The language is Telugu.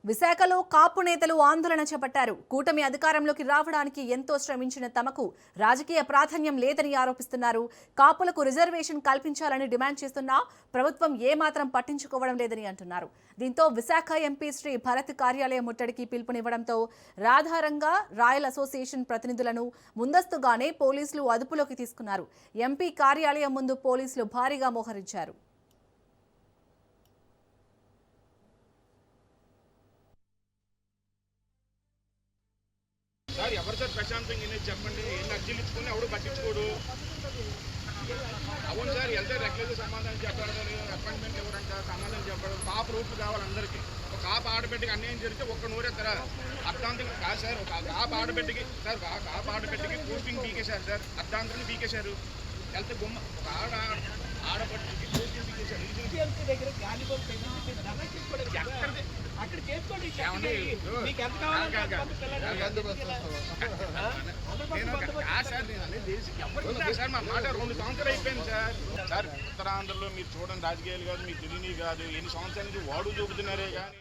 విశాఖలో కాపు నేతలు ఆందోళన చేపట్టారు. కూటమి అధికారంలోకి రావడానికి ఎంతో శ్రమించిన తమకు రాజకీయ ప్రాధాన్యం లేదని ఆరోపిస్తున్నారు. కాపులకు రిజర్వేషన్ కల్పించాలని డిమాండ్ చేస్తున్నా ప్రభుత్వం ఏమాత్రం పట్టించుకోవడం లేదని అంటున్నారు. దీంతో విశాఖ ఎంపీ శ్రీ భరత్ కార్యాలయం ముట్టడికి పిలుపునివ్వడంతో రాధారంగా రాయల్ అసోసియేషన్ ప్రతినిధులను ముందస్తుగానే పోలీసులు అదుపులోకి తీసుకున్నారు. ఎంపీ కార్యాలయం ముందు పోలీసులు భారీగా మోహరించారు. సార్ ఎవరు సార్ ప్రశాంతంగా అనేది చెప్పండి. ఎన్ని అర్జీలు ఇచ్చుకొని ఎవడు పట్టించుకోడు. అవును సార్ వెళ్తే రెగ్యులర్గా సమాధానం చెప్పారు, అపాయింట్మెంట్ ఎవరంట సమాధానం చెప్పారు. కాప రూట్లు కావాలి అందరికీ. ఒక కాప ఆడబిడ్డకి అన్యాయం జరిగితే ఒక్క నూరెత్తరా? అర్థాంతంగా కాదు సార్. ఒక కాప ఆడబిడ్డకి సార్ కాప ఆడబిడ్డకి కూర్పింగ్ పీకేశారు సార్. అర్థాంతంగా పీకేశారు. వెళ్తే బొమ్మ ఒక ఆడబిడ్డకి కూర్పింగ్ పీకేశారు. సార్ మా మాట 2 సంవత్సరాలు అయిపోయింది సార్. సార్ ఉత్తరాంధ్రలో మీరు చూడండి, రాజకీయాలు కాదు మీకు తెలియని కాదు, ఎన్ని సంవత్సరాల నుంచి వాడు చూపుతున్నారే కానీ